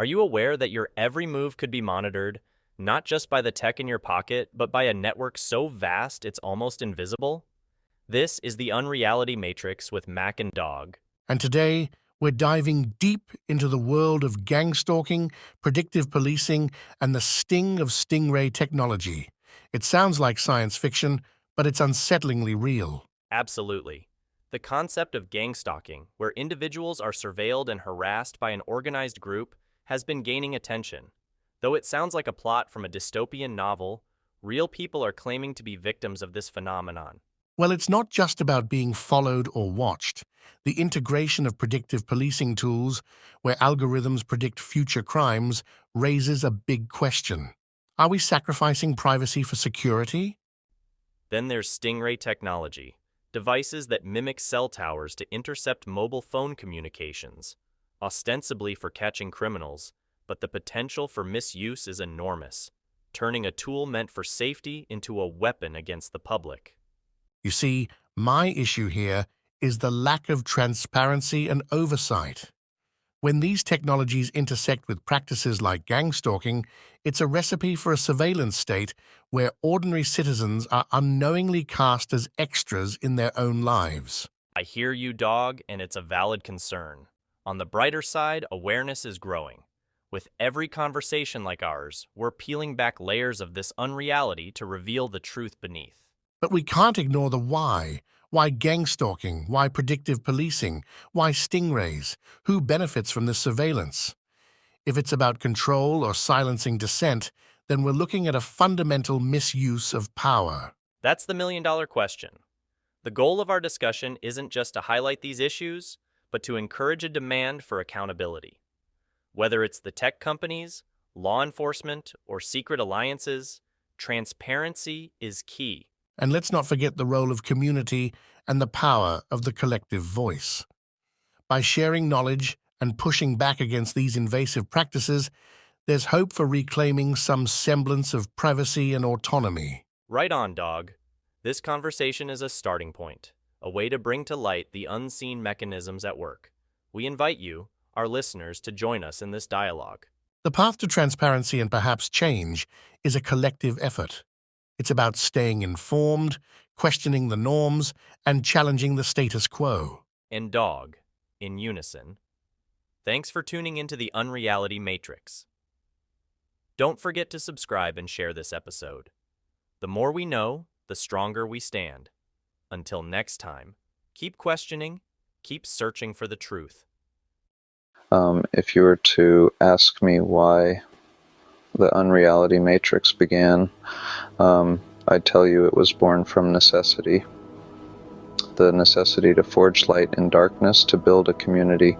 Are you aware that your every move could be monitored, not just by the tech in your pocket, but by a network so vast it's almost invisible? This is the Unreality Matrix with Mac and Dog. And today, we're diving deep into the world of gangstalking, predictive policing, and the sting of Stingray technology. It sounds like science fiction, but it's unsettlingly real. Absolutely. The concept of gangstalking, where individuals are surveilled and harassed by an organized group, has been gaining attention. Though it sounds like a plot from a dystopian novel, real people are claiming to be victims of this phenomenon. Well, it's not just about being followed or watched. The integration of predictive policing tools, where algorithms predict future crimes, raises a big question. Are we sacrificing privacy for security? Then there's Stingray technology, devices that mimic cell towers to intercept mobile phone communications, ostensibly for catching criminals, but the potential for misuse is enormous, turning a tool meant for safety into a weapon against the public. You see, my issue here is the lack of transparency and oversight. When these technologies intersect with practices like gangstalking, it's a recipe for a surveillance state where ordinary citizens are unknowingly cast as extras in their own lives. I hear you, dog, and it's a valid concern. On the brighter side, awareness is growing. With every conversation like ours, we're peeling back layers of this unreality to reveal the truth beneath. But we can't ignore the why. Why gangstalking? Why predictive policing? Why stingrays? Who benefits from this surveillance? If it's about control or silencing dissent, then we're looking at a fundamental misuse of power. That's the million-dollar question. The goal of our discussion isn't just to highlight these issues, but to encourage a demand for accountability. Whether it's the tech companies, law enforcement, or secret alliances, transparency is key. And let's not forget the role of community and the power of the collective voice. By sharing knowledge and pushing back against these invasive practices, there's hope for reclaiming some semblance of privacy and autonomy. Right on, dog. This conversation is a starting point, a way to bring to light the unseen mechanisms at work. We invite you, our listeners, to join us in this dialogue. The path to transparency and perhaps change is a collective effort. It's about staying informed, questioning the norms, and challenging the status quo. And dog, in unison. Thanks for tuning into the Unreality Matrix. Don't forget to subscribe and share this episode. The more we know, the stronger we stand. Until next time, keep questioning, keep searching for the truth. If you were to ask me why the Unreality Matrix began, I'd tell you it was born from necessity. The necessity to forge light in darkness, to build a community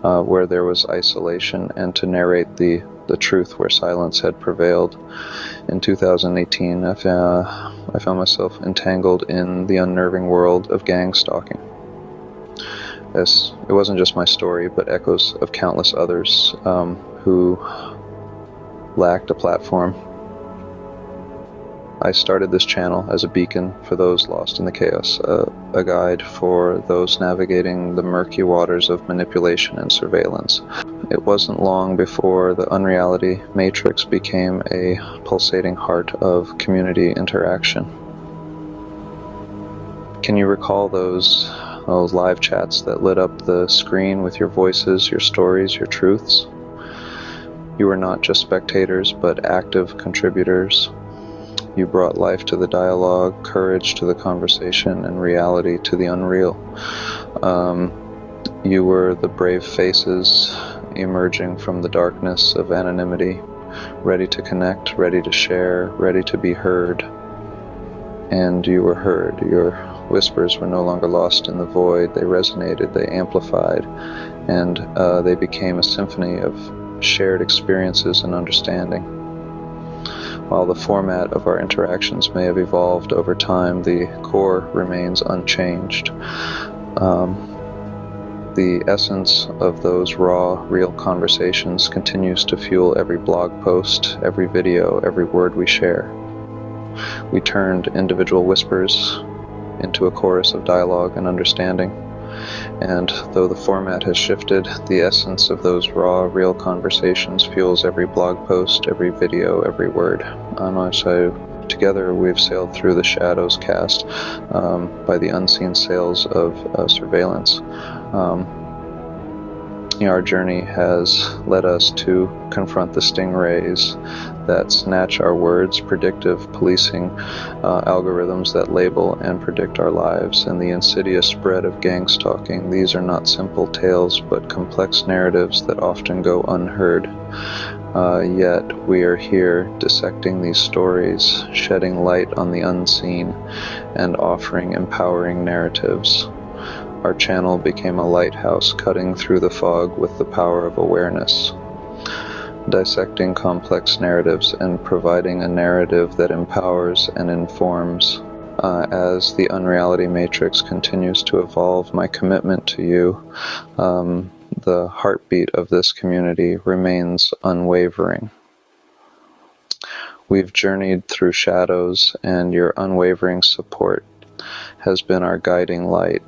where there was isolation, and to narrate the truth where silence had prevailed. In 2018, I found myself entangled in the unnerving world of gang stalking. It wasn't just my story, but echoes of countless others who lacked a platform. I started this channel as a beacon for those lost in the chaos, a guide for those navigating the murky waters of manipulation and surveillance. It wasn't long before the Unreality Matrix became a pulsating heart of community interaction. Can you recall those live chats that lit up the screen with your voices, your stories, your truths? You were not just spectators, but active contributors. You brought life to the dialogue, courage to the conversation, and reality to the unreal. You were the brave faces emerging from the darkness of anonymity, ready to connect, ready to share, ready to be heard. And you were heard. Your whispers were no longer lost in the void. They resonated, they amplified, and they became a symphony of shared experiences and understanding. While the format of our interactions may have evolved over time, the core remains unchanged. The essence of those raw, real conversations continues to fuel every blog post, every video, every word we share. We turned individual whispers into a chorus of dialogue and understanding, And though the format has shifted, the essence of those raw, real conversations fuels every blog post, every video, every word. So together we've sailed through the shadows cast by the unseen sails of surveillance. Our journey has led us to confront the stingrays that snatch our words, predictive policing algorithms that label and predict our lives, and the insidious spread of gangstalking. These are not simple tales, but complex narratives that often go unheard. Yet we are here dissecting these stories, shedding light on the unseen, and offering empowering narratives. Our channel became a lighthouse, cutting through the fog with the power of awareness, dissecting complex narratives and providing a narrative that empowers and informs. As the Unreality Matrix continues to evolve, my commitment to you, the heartbeat of this community, remains unwavering. We've journeyed through shadows, and your unwavering support has been our guiding light.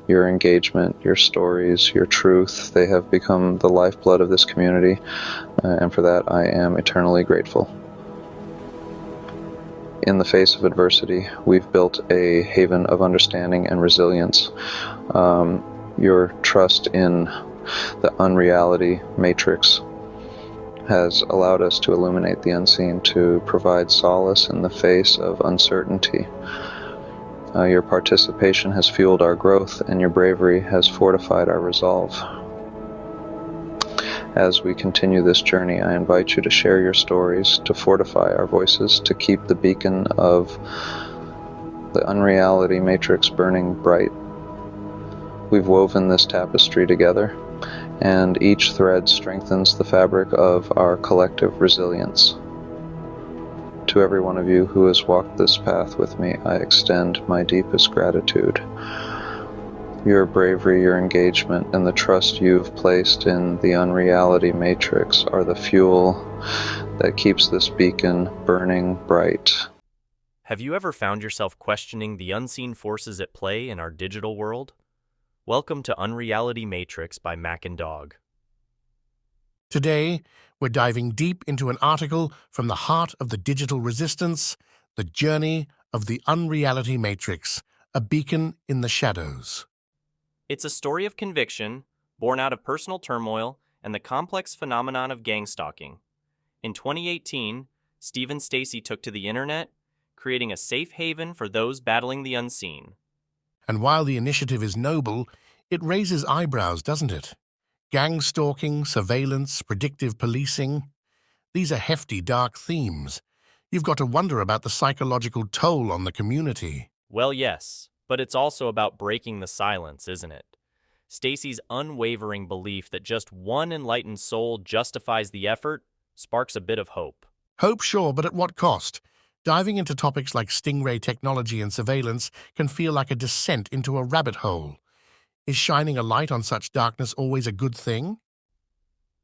Your engagement, your stories, your truth, they have become the lifeblood of this community, and for that I am eternally grateful. In the face of adversity, we've built a haven of understanding and resilience. Your trust in the Unreality Matrix has allowed us to illuminate the unseen, to provide solace in the face of uncertainty. Your participation has fueled our growth, and your bravery has fortified our resolve. As we continue this journey, I invite you to share your stories, to fortify our voices, to keep the beacon of the Unreality Matrix burning bright. We've woven this tapestry together, and each thread strengthens the fabric of our collective resilience. To every one of you who has walked this path with me, I extend my deepest gratitude. Your bravery, your engagement, and the trust you've placed in the Unreality Matrix are the fuel that keeps this beacon burning bright. Have you ever found yourself questioning the unseen forces at play in our digital world? Welcome to Unreality Matrix by Mac and Dog. Today, we're diving deep into an article from the heart of the digital resistance, the journey of the Unreality Matrix, a beacon in the shadows. It's a story of conviction, born out of personal turmoil and the complex phenomenon of gangstalking. In 2018, Steve and Stacy took to the internet, creating a safe haven for those battling the unseen. And while the initiative is noble, it raises eyebrows, doesn't it? Gang stalking, surveillance, predictive policing. These are hefty, dark themes. You've got to wonder about the psychological toll on the community. Well, yes, but it's also about breaking the silence, isn't it? Stacy's unwavering belief that just one enlightened soul justifies the effort sparks a bit of hope. Hope, sure, but at what cost? Diving into topics like Stingray technology and surveillance can feel like a descent into a rabbit hole. Is shining a light on such darkness always a good thing?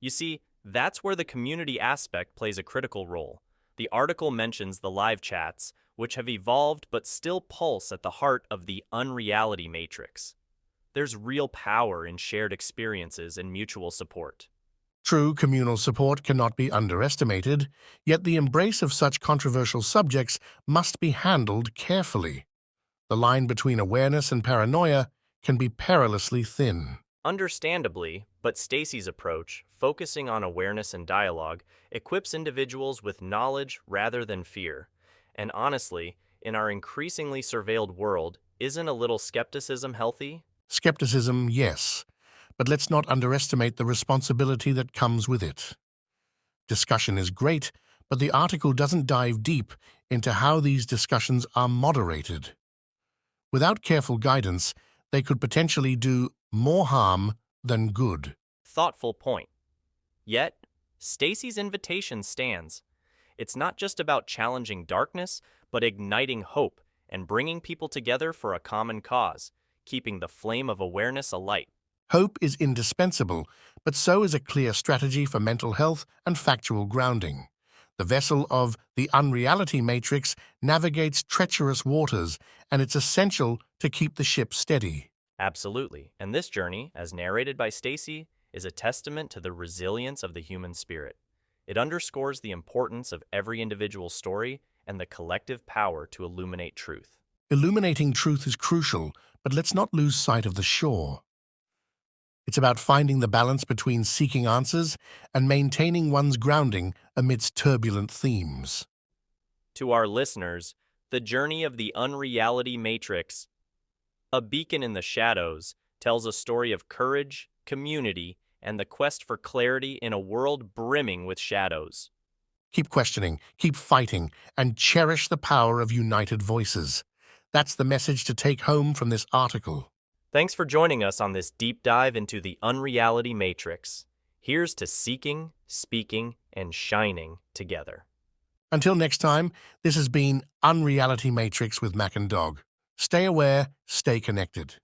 You see, that's where the community aspect plays a critical role. The article mentions the live chats, which have evolved but still pulse at the heart of the Unreality Matrix. There's real power in shared experiences and mutual support. True, communal support cannot be underestimated, yet the embrace of such controversial subjects must be handled carefully. The line between awareness and paranoia can be perilously thin. Understandably, but Stacy's approach, focusing on awareness and dialogue, equips individuals with knowledge rather than fear. And honestly, in our increasingly surveilled world, isn't a little skepticism healthy? Skepticism, yes, but let's not underestimate the responsibility that comes with it. Discussion is great, but the article doesn't dive deep into how these discussions are moderated. Without careful guidance, they could potentially do more harm than good. Thoughtful point. Yet, Stacy's invitation stands. It's not just about challenging darkness, but igniting hope and bringing people together for a common cause, keeping the flame of awareness alight. Hope is indispensable, but so is a clear strategy for mental health and factual grounding. The vessel of the Unreality Matrix navigates treacherous waters, and it's essential to keep the ship steady. Absolutely. And this journey, as narrated by Stacy, is a testament to the resilience of the human spirit. It underscores the importance of every individual story and the collective power to illuminate truth. Illuminating truth is crucial, but let's not lose sight of the shore. It's about finding the balance between seeking answers and maintaining one's grounding amidst turbulent themes. To our listeners, the journey of the Unreality Matrix, a beacon in the shadows, tells a story of courage, community, and the quest for clarity in a world brimming with shadows. Keep questioning, keep fighting, and cherish the power of united voices. That's the message to take home from this article. Thanks for joining us on this deep dive into the Unreality Matrix. Here's to seeking, speaking, and shining together. Until next time, this has been Unreality Matrix with Mac and Dog. Stay aware, stay connected.